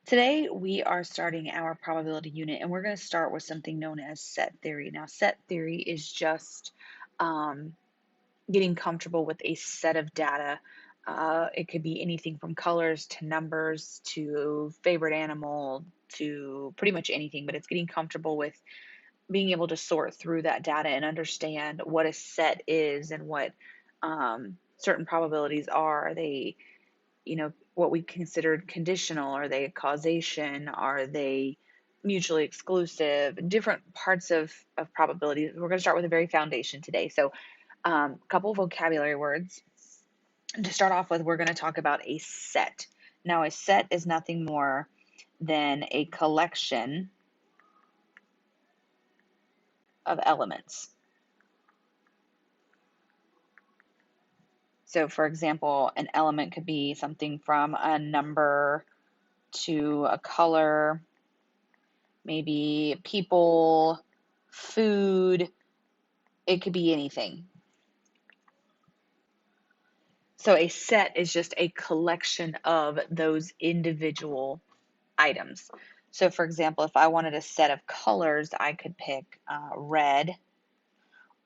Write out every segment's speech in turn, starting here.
Today, we are starting our probability unit, and we're going to start with something known as set theory. Now, set theory is just um, getting comfortable with a set of data. It could be anything from colors to numbers to favorite animal to pretty much anything, but it's getting comfortable with being able to sort through that data and understand what a set is and what certain probabilities are. Are they what we considered conditional? Are they causation? Are they mutually exclusive? Different parts of probabilities. We're going to start with the very foundation today. So, a couple vocabulary words. To start off with, we're going to talk about a set. Now, a set is nothing more than a collection of elements. So, for example, an element could be something from a number to a color, maybe people, food, it could be anything. So a set is just a collection of those individual items. So for example, if I wanted a set of colors, I could pick red,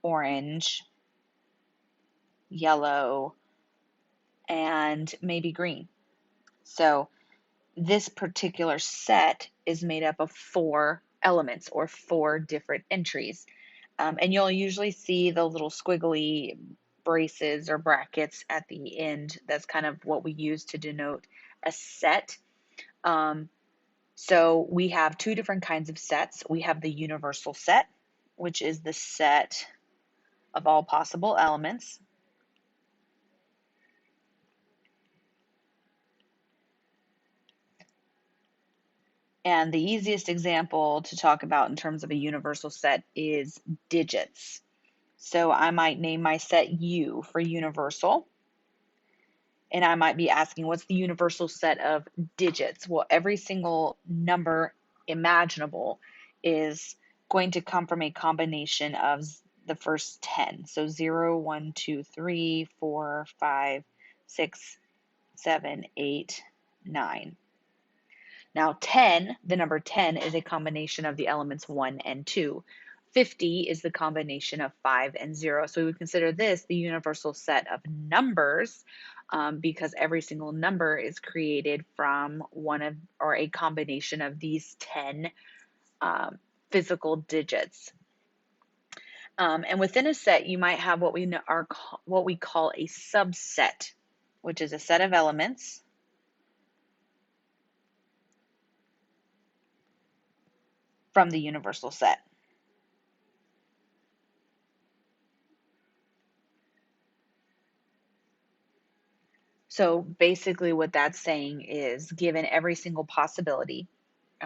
orange, yellow, and maybe green. So this particular set is made up of 4 elements or 4 different entries. And you'll usually see the little squiggly braces or brackets at the end. That's kind of what we use to denote a set. Um, so we have 2 different kinds of sets. We have the universal set, which is the set of all possible elements. And the easiest example to talk about in terms of a universal set is digits. So I might name my set U for universal, and I might be asking, what's the universal set of digits? Well, every single number imaginable is going to come from a combination of the first 10. So 0, 1, 2, 3, 4, 5, 6, 7, 8, 9. Now 10, the number 10 is a combination of the elements 1 and 2. 50 is the combination of 5 and 0. So we would consider this the universal set of numbers because every single number is created from one of or a combination of these 10 physical digits. And within a set, you might have what we call a subset, which is a set of elements from the universal set. So basically what that's saying is given every single possibility,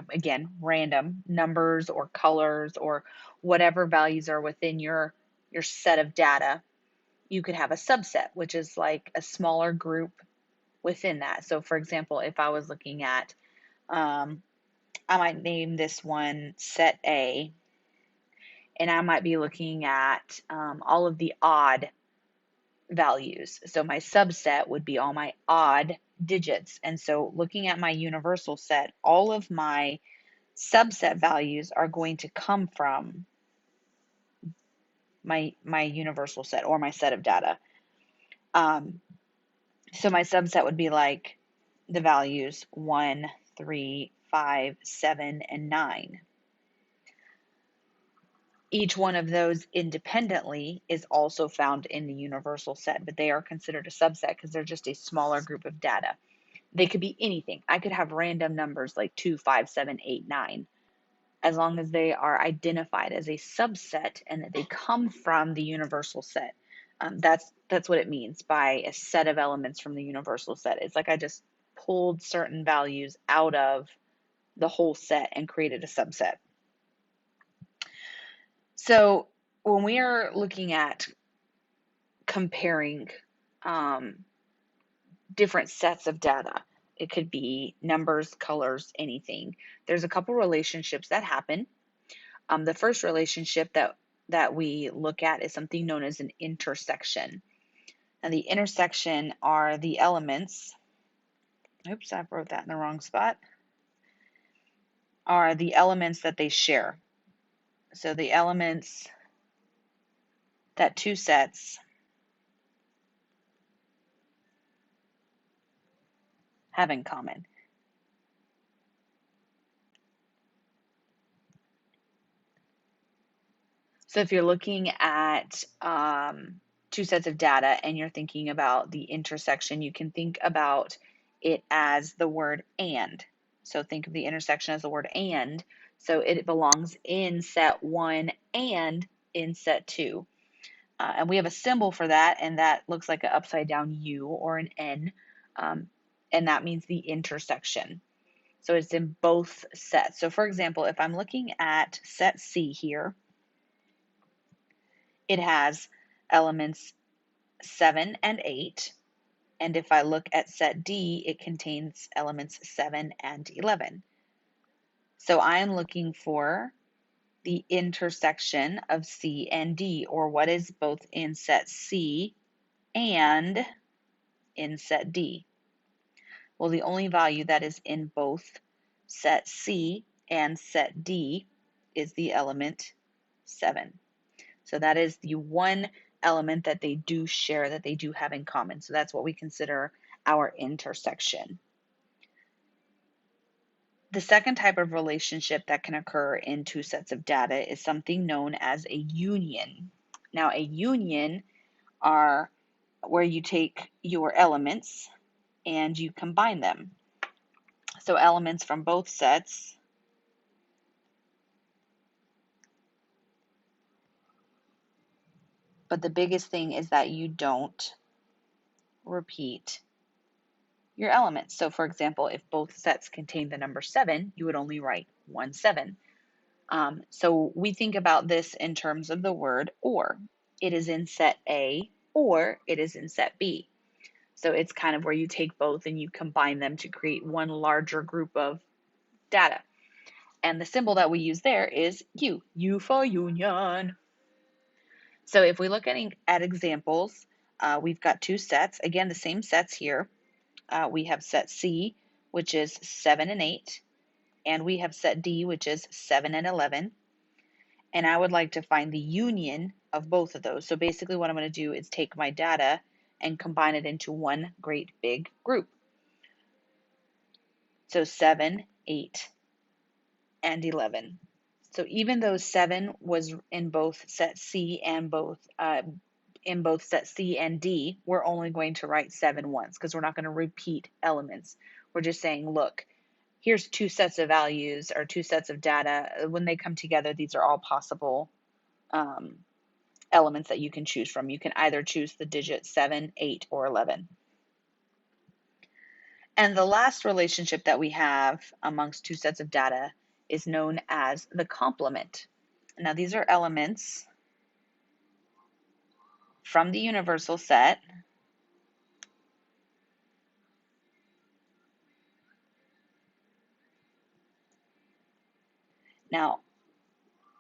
again, random numbers or colors or whatever values are within your set of data, you could have a subset, which is like a smaller group within that. So for example, if I was looking at, I might name this one set A, and I might be looking at all of the odd values. So my subset would be all my odd digits. And so looking at my universal set, all of my subset values are going to come from my universal set or my set of data. So my subset would be like the values 1, 3, 5, 7, and 9. Each one of those independently is also found in the universal set, but they are considered a subset because they're just a smaller group of data. They could be anything. I could have random numbers like 2, 5, 7, 8, 9, as long as they are identified as a subset and that they come from the universal set. That's what it means by a set of elements from the universal set. It's like I just pulled certain values out of the whole set and created a subset. So when we are looking at comparing different sets of data, it could be numbers, colors, anything. There's a couple relationships that happen. The first relationship that we look at is something known as an intersection. And the intersection are the elements. Oops, I wrote that in the wrong spot. are the elements that they share. So the elements that two sets have in common. So if you're looking at two sets of data and you're thinking about the intersection, you can think about it as the word and. So think of the intersection as the word and. So it belongs in set 1 and in set 2. And we have a symbol for that, and that looks like an upside down U or an N, and that means the intersection. So it's in both sets. So for example, if I'm looking at set C here, it has elements 7 and 8. And if I look at set D, it contains elements 7 and 11. So I am looking for the intersection of C and D, or what is both in set C and in set D. Well, the only value that is in both set C and set D is the element 7. So that is the one element that they do share, that they do have in common. So that's what we consider our intersection. The second type of relationship that can occur in two sets of data is something known as a union. Now, a union are where you take your elements and you combine them. So elements from both sets but the biggest thing is that you don't repeat your elements. So for example, if both sets contain the number 7, you would only write 1 7. So we think about this in terms of the word or. It is in set A or it is in set B. So it's kind of where you take both and you combine them to create one larger group of data. And the symbol that we use there is U, U for union. So if we look at examples, we've got two sets. Again, the same sets here. We have set C, which is 7 and 8, and we have set D, which is 7 and 11. And I would like to find the union of both of those. So basically what I'm going to do is take my data and combine it into one great big group. So 7, 8, and 11. So even though 7 was in both set C and set C and D, we're only going to write 7 once because we're not going to repeat elements. We're just saying, look, here's two sets of values or two sets of data. When they come together, these are all possible elements that you can choose from. You can either choose the digit 7, 8, or 11. And the last relationship that we have amongst two sets of data is known as the complement. Now, these are elements from the universal set Now,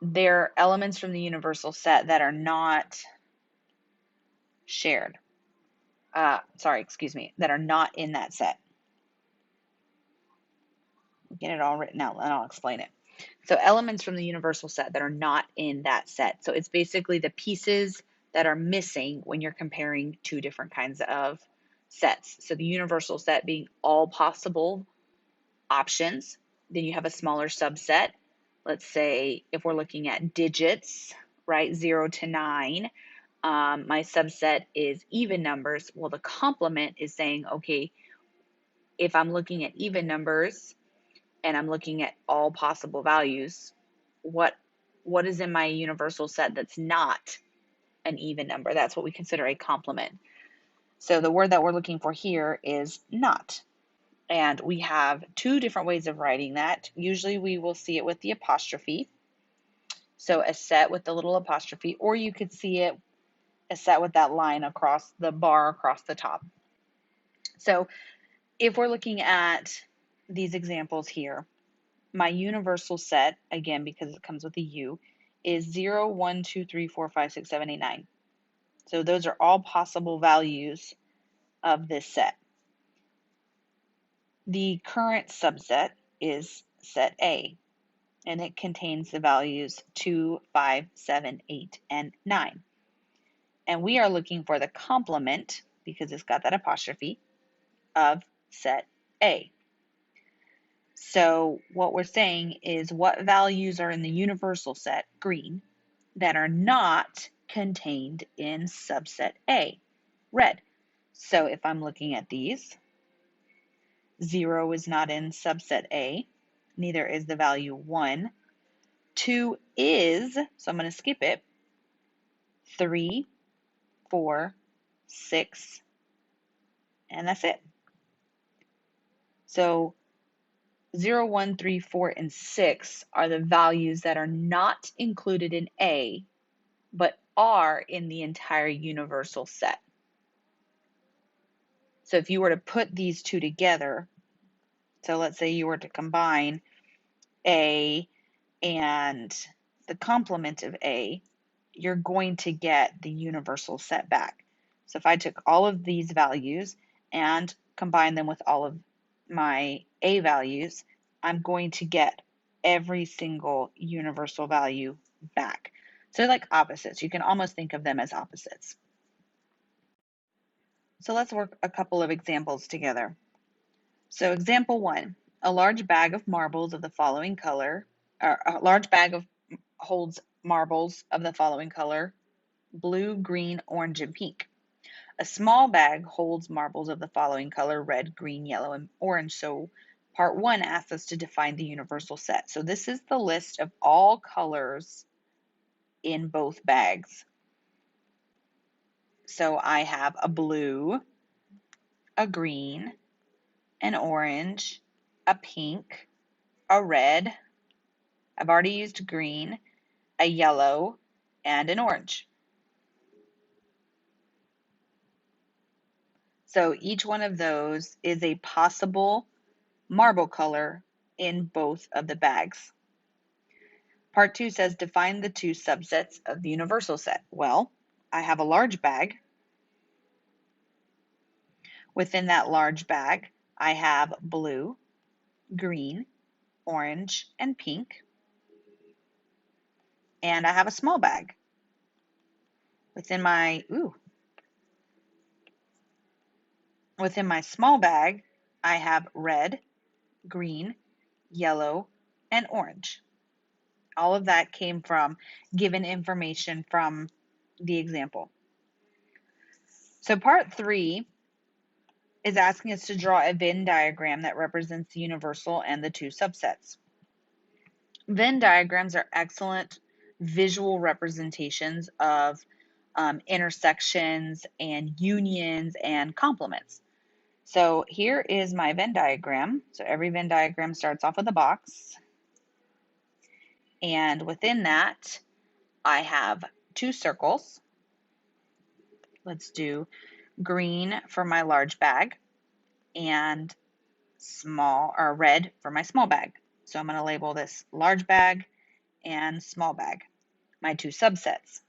they're elements from the universal set that are not shared. That are not in that set. Get it all written out and I'll explain it. So elements from the universal set that are not in that set. So it's basically the pieces that are missing when you're comparing two different kinds of sets. So the universal set being all possible options. Then you have a smaller subset. Let's say if we're looking at digits, right, 0 to 9, my subset is even numbers. Well, the complement is saying, okay, if I'm looking at even numbers and I'm looking at all possible values, what is in my universal set that's not an even number? That's what we consider a complement. So the word that we're looking for here is not. And we have two different ways of writing that. Usually we will see it with the apostrophe. So a set with the little apostrophe, or you could see it a set with that line across the bar across the top. So if we're looking at these examples here, my universal set, again, because it comes with a U, is 0, 1, 2, 3, 4, 5, 6, 7, 8, 9. So those are all possible values of this set. The current subset is set A. and it contains the values 2, 5, 7, 8, and 9. And we are looking for the complement, because it's got that apostrophe, of set A. So what we're saying is what values are in the universal set, green, that are not contained in subset A, red. So if I'm looking at these, 0 is not in subset A, neither is the value 1. 2 is, so I'm going to skip it, 3, 4, 6, and that's it. So 0, 1, 3, 4, and 6 are the values that are not included in A, but are in the entire universal set. So if you were to put these two together, so let's say you were to combine A and the complement of A, you're going to get the universal set back. So if I took all of these values and combined them with all of my A values, I'm going to get every single universal value back. So they're like opposites. You can almost think of them as opposites. So let's work a couple of examples together. So example 1, a large bag of marbles of the following color, or a large bag holds marbles of the following color, blue, green, orange, and pink. A small bag holds marbles of the following color, red, green, yellow, and orange. So part 1 asks us to define the universal set. So this is the list of all colors in both bags. So I have a blue, a green, an orange, a pink, a red, I've already used green, a yellow, and an orange. So each one of those is a possible marble color in both of the bags. Part 2 says define the two subsets of the universal set. Well, I have a large bag. Within that large bag, I have blue, green, orange, and pink. And I have a small bag. Within my small bag, I have red, green, yellow, and orange. All of that came from given information from the example. So part 3 is asking us to draw a Venn diagram that represents the universal and the two subsets. Venn diagrams are excellent visual representations of intersections and unions and complements. So here is my Venn diagram. So every Venn diagram starts off with a box. And within that, I have two circles. Let's do green for my large bag and red for my small bag. So I'm going to label this large bag and small bag, my two subsets.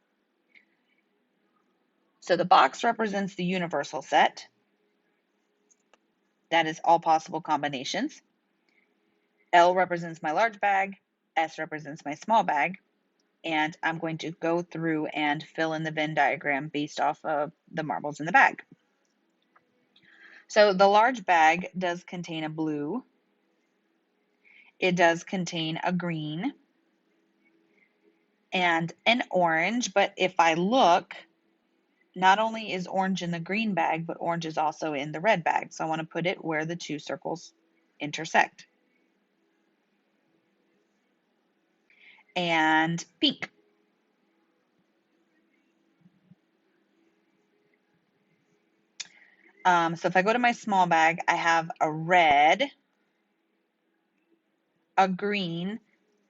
So the box represents the universal set. That is all possible combinations. L represents my large bag, S represents my small bag, and I'm going to go through and fill in the Venn diagram based off of the marbles in the bag. So the large bag does contain a blue, it does contain a green, and an orange, but if I look, not only is orange in the green bag, but orange is also in the red bag. So I want to put it where the two circles intersect. And pink. So if I go to my small bag, I have a red, a green.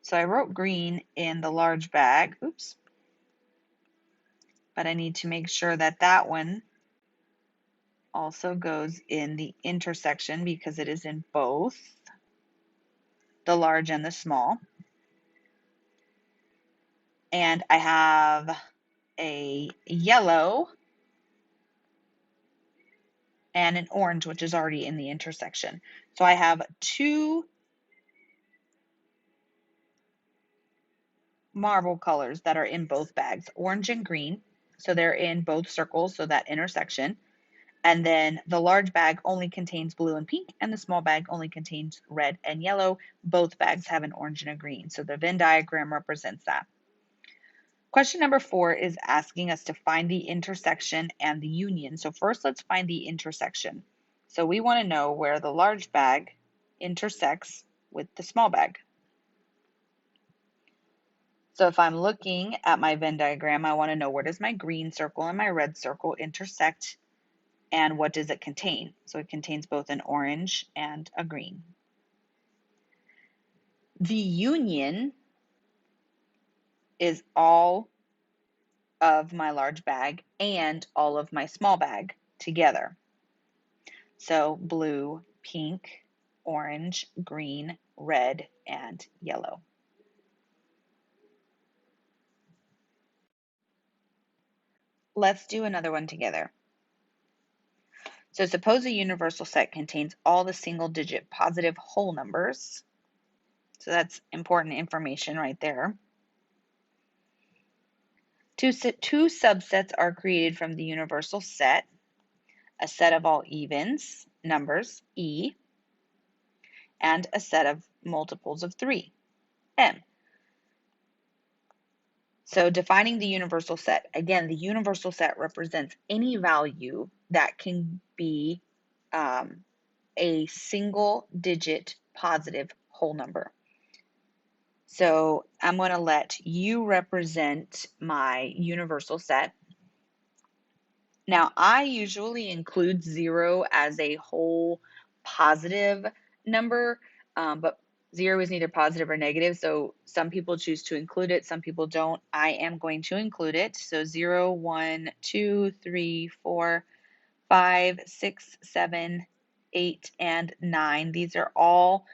So I wrote green in the large bag. Oops. But I need to make sure that that one also goes in the intersection because it is in both the large and the small. And I have a yellow and an orange, which is already in the intersection. So I have two marble colors that are in both bags, orange and green. So they're in both circles, so that intersection. And then the large bag only contains blue and pink, and the small bag only contains red and yellow. Both bags have an orange and a green. So the Venn diagram represents that. Question number 4 is asking us to find the intersection and the union. So first, let's find the intersection. So we want to know where the large bag intersects with the small bag. So if I'm looking at my Venn diagram, I want to know where does my green circle and my red circle intersect, and what does it contain? So it contains both an orange and a green. The union is all of my large bag and all of my small bag together. So blue, pink, orange, green, red, and yellow. Let's do another one together. So suppose a universal set contains all the single-digit positive whole numbers. So that's important information right there. Two subsets are created from the universal set: a set of all evens, numbers, E, and a set of multiples of 3, M. So defining the universal set. Again, the universal set represents any value that can be a single-digit positive whole number. So I'm going to let you represent my universal set. Now, I usually include 0 as a whole positive number, but 0 is neither positive or negative, so some people choose to include it, some people don't. I am going to include it. So 0, 1, 2, 3, 4, 5, 6, 7, 8, and 9. These are all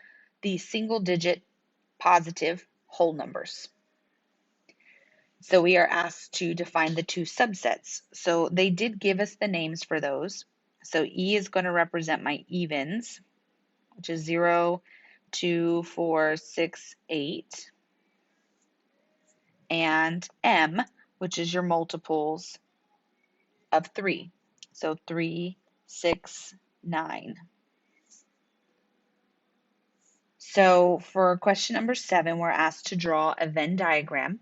the single-digit positive whole numbers. So we are asked to define the two subsets. So they did give us the names for those. So E is going to represent my evens, which is 0, 2, 4, 6, 8. And M, which is your multiples of 3. So 3, 6, 9. So for question number 7, we're asked to draw a Venn diagram.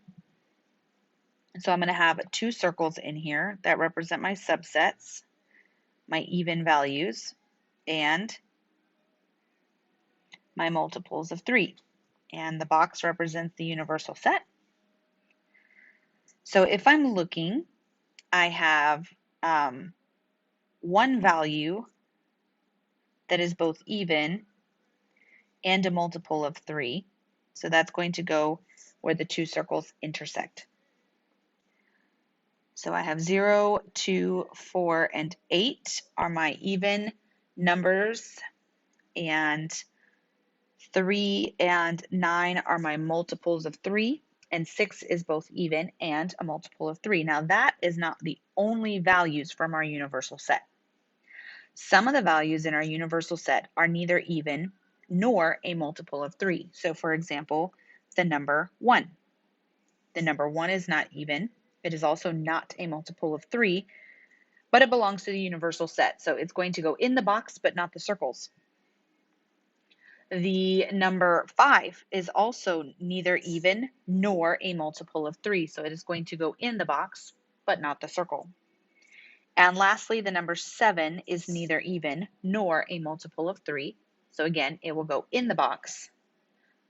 So I'm going to have 2 circles in here that represent my subsets, my even values, and my multiples of 3. And the box represents the universal set. So if I'm looking, I have one value that is both even and a multiple of 3. So that's going to go where the 2 circles intersect. So I have 0, 2, 4, and 8 are my even numbers, and 3 and 9 are my multiples of 3, and 6 is both even and a multiple of 3. Now that is not the only values from our universal set. Some of the values in our universal set are neither even nor a multiple of 3. So for example, the number 1. The number 1 is not even. It is also not a multiple of 3, but it belongs to the universal set. So it's going to go in the box, but not the circles. The number 5 is also neither even nor a multiple of 3. So it is going to go in the box, but not the circle. And lastly, the number 7 is neither even nor a multiple of 3. So again, it will go in the box,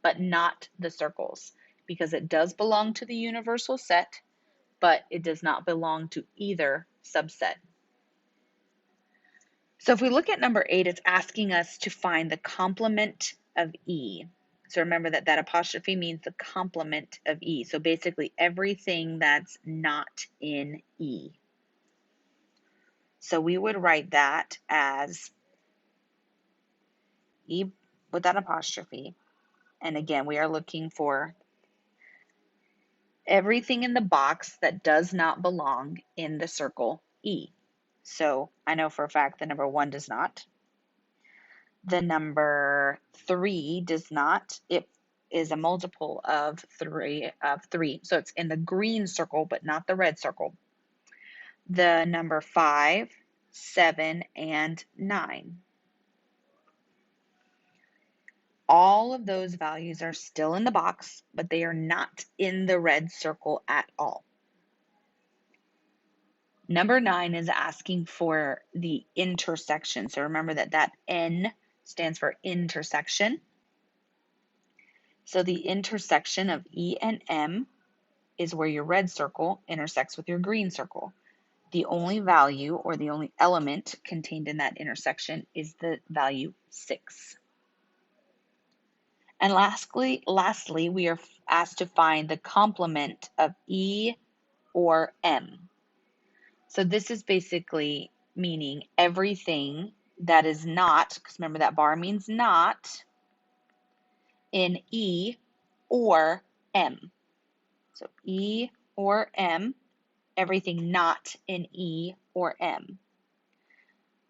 but not the circles, because it does belong to the universal set, but it does not belong to either subset. So if we look at number 8, it's asking us to find the complement of E. So remember that that apostrophe means the complement of E. So basically everything that's not in E. So we would write that as E with that apostrophe. And again, we are looking for everything in the box that does not belong in the circle E. So I know for a fact the number 1 does not. The number 3 does not. is a multiple of 3. So it's in the green circle, but not the red circle. The number 5, 7, and 9. All of those values are still in the box, but they are not in the red circle at all. Number 9 is asking for the intersection. So remember that N stands for intersection. So the intersection of E and M is where your red circle intersects with your green circle. The only value or the only element contained in that intersection is the value 6. And lastly, we are asked to find the complement of E or M. So this is basically meaning everything that is not, because remember that bar means not, in E or M. So E or M, everything not in E or M.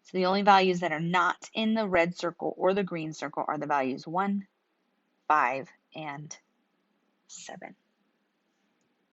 So the only values that are not in the red circle or the green circle are the values 1, 5, and 7.